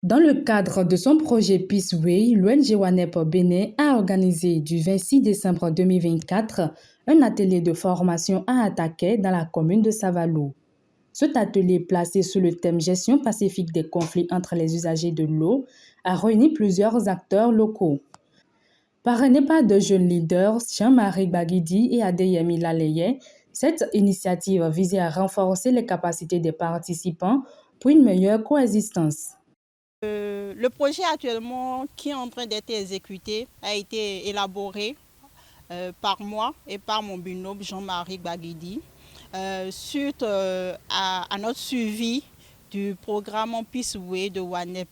Dans le cadre de son projet Peaceway, l'ONG WANEP Bénin a organisé du 26 décembre 2024 un atelier de formation à Ataké dans la commune de Savalou. Cet atelier, placé sous le thème Gestion pacifique des conflits entre les usagers de l'eau, a réuni plusieurs acteurs locaux. Parrainé par deux jeunes leaders, Jean-Marie Baguidi et Adeyemi Laleye, cette initiative visait à renforcer les capacités des participants pour une meilleure coexistence. Le projet actuellement qui est en train d'être exécuté a été élaboré par moi et par mon binôme Jean-Marie Baguidi suite à notre suivi du programme Peaceway de WANEP.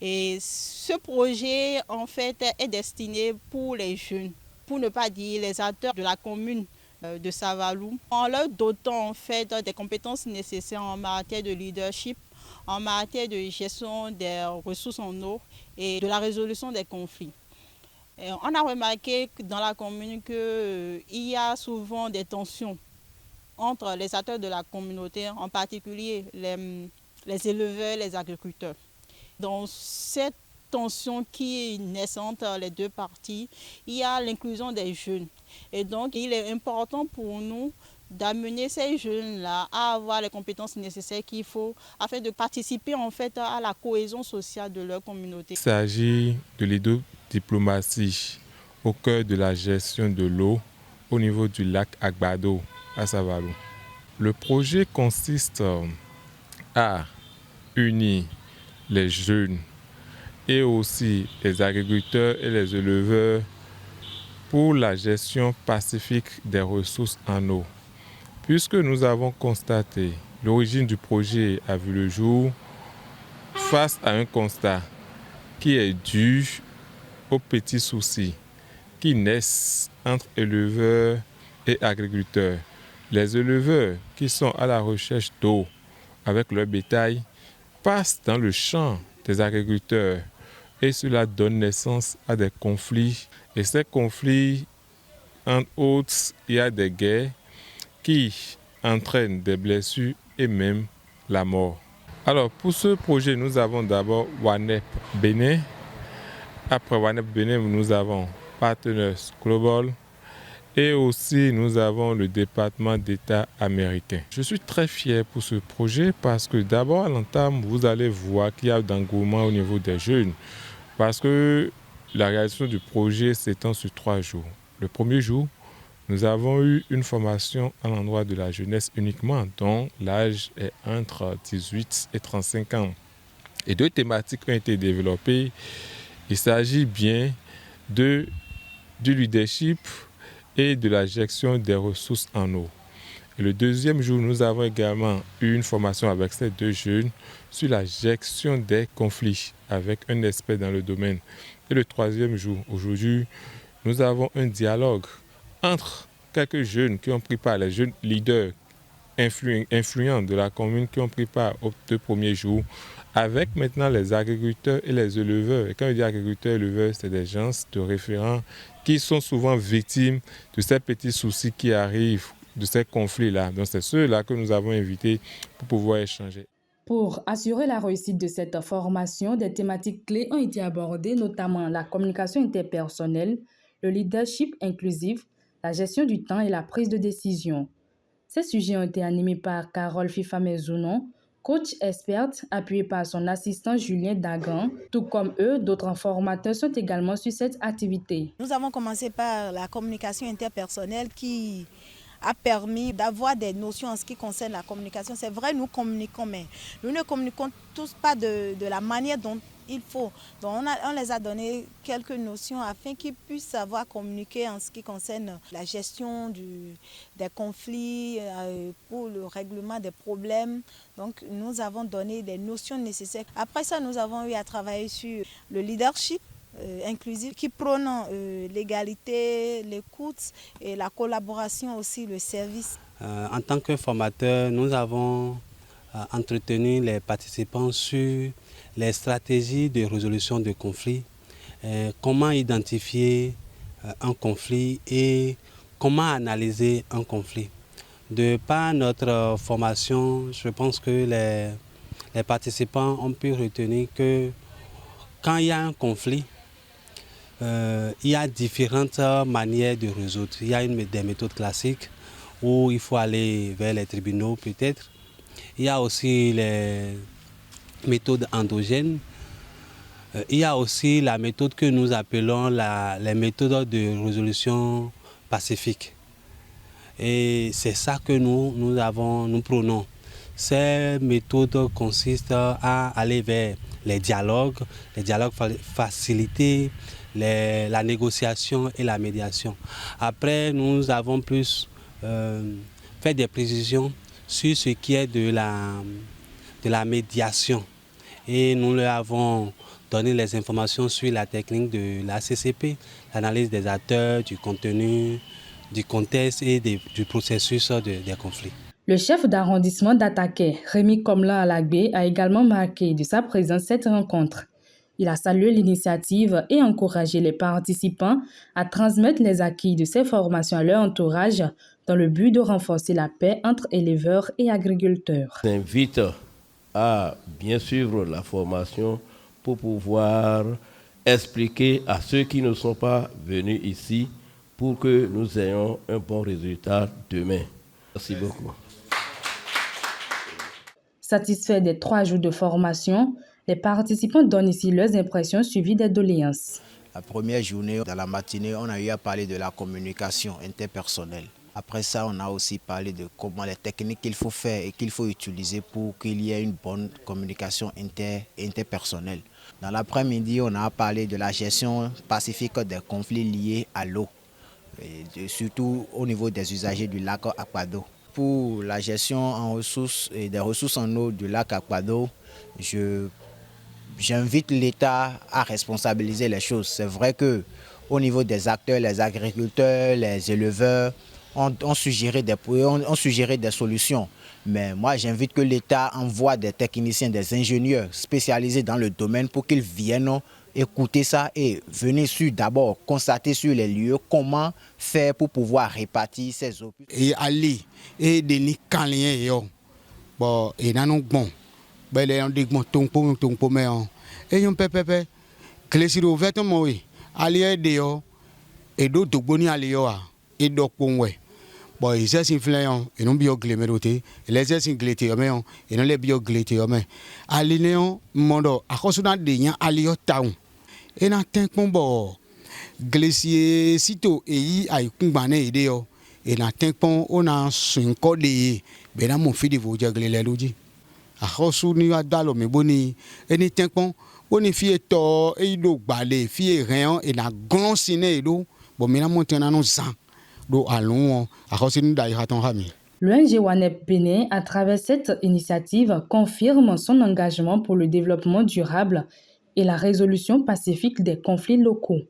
Et ce projet en fait est destiné pour les jeunes, pour ne pas dire les acteurs de la commune de Savalou, en leur dotant en fait des compétences nécessaires en matière de leadership, en matière de gestion des ressources en eau et de la résolution des conflits. Et on a remarqué dans la commune qu'il y a souvent des tensions entre les acteurs de la communauté, en particulier les éleveurs et les agriculteurs. Dans cette tension qui est naissante entre les deux parties, il y a l'inclusion des jeunes. Et donc, il est important pour nous d'amener ces jeunes-là à avoir les compétences nécessaires qu'il faut afin de participer en fait à la cohésion sociale de leur communauté. Il s'agit de l'hydrodiplomatie au cœur de la gestion de l'eau au niveau du lac Agbado à Savalou. Le projet consiste à unir les jeunes et aussi les agriculteurs et les éleveurs pour la gestion pacifique des ressources en eau. Puisque nous avons constaté l'origine du projet a vu le jour face à un constat qui est dû aux petits soucis qui naissent entre éleveurs et agriculteurs. Les éleveurs qui sont à la recherche d'eau avec leur bétail passent dans le champ des agriculteurs et cela donne naissance à des conflits. Et ces conflits, entre autres, il y a des guerres qui entraînent des blessures et même la mort. Alors pour ce projet, nous avons d'abord WANEP Bénin. Après WANEP Bénin, nous avons Partners Global et aussi nous avons le département d'État américain. Je suis très fier pour ce projet parce que d'abord à l'entame, vous allez voir qu'il y a d'engouement au niveau des jeunes parce que la réalisation du projet s'étend sur 3 jours. Le premier jour, nous avons eu une formation à l'endroit de la jeunesse uniquement, dont l'âge est entre 18 et 35 ans. Et 2 thématiques ont été développées. Il s'agit bien du leadership et de la gestion des ressources en eau. Et le deuxième jour, nous avons également eu une formation avec ces 2 jeunes sur la gestion des conflits avec un expert dans le domaine. Et le troisième jour, aujourd'hui, nous avons un dialogue entre quelques jeunes qui ont pris part, les jeunes leaders influents de la commune qui ont pris part aux 2 premiers jours, avec maintenant les agriculteurs et les éleveurs. Et quand je dis agriculteurs et éleveurs, c'est des gens de référents qui sont souvent victimes de ces petits soucis qui arrivent, de ces conflits-là. Donc c'est ceux-là que nous avons invités pour pouvoir échanger. Pour assurer la réussite de cette formation, des thématiques clés ont été abordées, notamment la communication interpersonnelle, le leadership inclusif, la gestion du temps et la prise de décision. Ces sujets ont été animés par Carole Fifamezounon, coach experte appuyée par son assistant Julien Dagan. Tout comme eux, d'autres formateurs sont également sur cette activité. Nous avons commencé par la communication interpersonnelle qui a permis d'avoir des notions en ce qui concerne la communication. C'est vrai, nous communiquons, mais nous ne communiquons tous pas de la manière dont il faut. Donc on les a donné quelques notions afin qu'ils puissent savoir communiquer en ce qui concerne la gestion des conflits, pour le règlement des problèmes. Donc nous avons donné des notions nécessaires. Après ça, nous avons eu à travailler sur le leadership inclusif qui prône l'égalité, l'écoute et la collaboration aussi, le service. En tant que formateur, nous avons entretenu les participants sur les stratégies de résolution de conflits, comment identifier un conflit et comment analyser un conflit. De par notre formation, je pense que les participants ont pu retenir que quand il y a un conflit, il y a différentes manières de résoudre. Il y a des méthodes classiques où il faut aller vers les tribunaux peut-être. Il y a aussi les méthodes endogènes. Il y a aussi la méthode que nous appelons les méthodes de résolution pacifique. Et c'est ça que nous prônons. Ces méthodes consistent à aller vers les dialogues facilités, la négociation et la médiation. Après, nous avons plus fait des précisions sur ce qui est de la médiation. Et nous leur avons donné les informations sur la technique de la CCP, l'analyse des acteurs, du contenu, du contexte et du processus des conflits. Le chef d'arrondissement d'Ataké, Rémi Komlan Alagbé, a également marqué de sa présence cette rencontre. Il a salué l'initiative et encouragé les participants à transmettre les acquis de ces formations à leur entourage dans le but de renforcer la paix entre éleveurs et agriculteurs. J'invite à bien suivre la formation pour pouvoir expliquer à ceux qui ne sont pas venus ici pour que nous ayons un bon résultat demain. Merci beaucoup. Satisfaits des 3 jours de formation, les participants donnent ici leurs impressions suivies des doléances. La première journée, dans la matinée, on a eu à parler de la communication interpersonnelle. Après ça, on a aussi parlé de comment les techniques qu'il faut faire et qu'il faut utiliser pour qu'il y ait une bonne communication interpersonnelle. Dans l'après-midi, on a parlé de la gestion pacifique des conflits liés à l'eau, surtout au niveau des usagers du lac Akpado. Pour la gestion en ressources et des ressources en eau du lac Akpado, j'invite l'État à responsabiliser les choses. C'est vrai qu'au niveau des acteurs, les agriculteurs, les éleveurs ont suggéré des solutions. Mais moi, j'invite que l'État envoie des techniciens, des ingénieurs spécialisés dans le domaine pour qu'ils viennent écouter ça et venir d'abord constater sur les lieux comment faire pour pouvoir répartir ces eaux. Et Ali, et Denis Kalien, bon, et non bon, ben les on dit bon ton mais et on pepe, clésiro vêtement oui, Ali est dehors et d'autres boni Ali yo et donc ouais. Bon, ils sont influents, ils n'ont pas gléméroté, les gens sont glétés, ils n'ont pas glété. Alinéon, mondo, à cause d'un dénia, alio taon. Et n'a qu'un bon glacier sitôt et y a eu combané idéo. Et n'a qu'un pont, on a 5 code, ben à mon fils de vous dire les logis. À cause d'un dalo, mais boni, et n'est qu'un pont, on est fier tort, et il doit balai, fier rien, et n'a glanciné, bon, mais la montagne nous sang. L'ONG WANEP Bénin, à travers cette initiative, confirme son engagement pour le développement durable et la résolution pacifique des conflits locaux.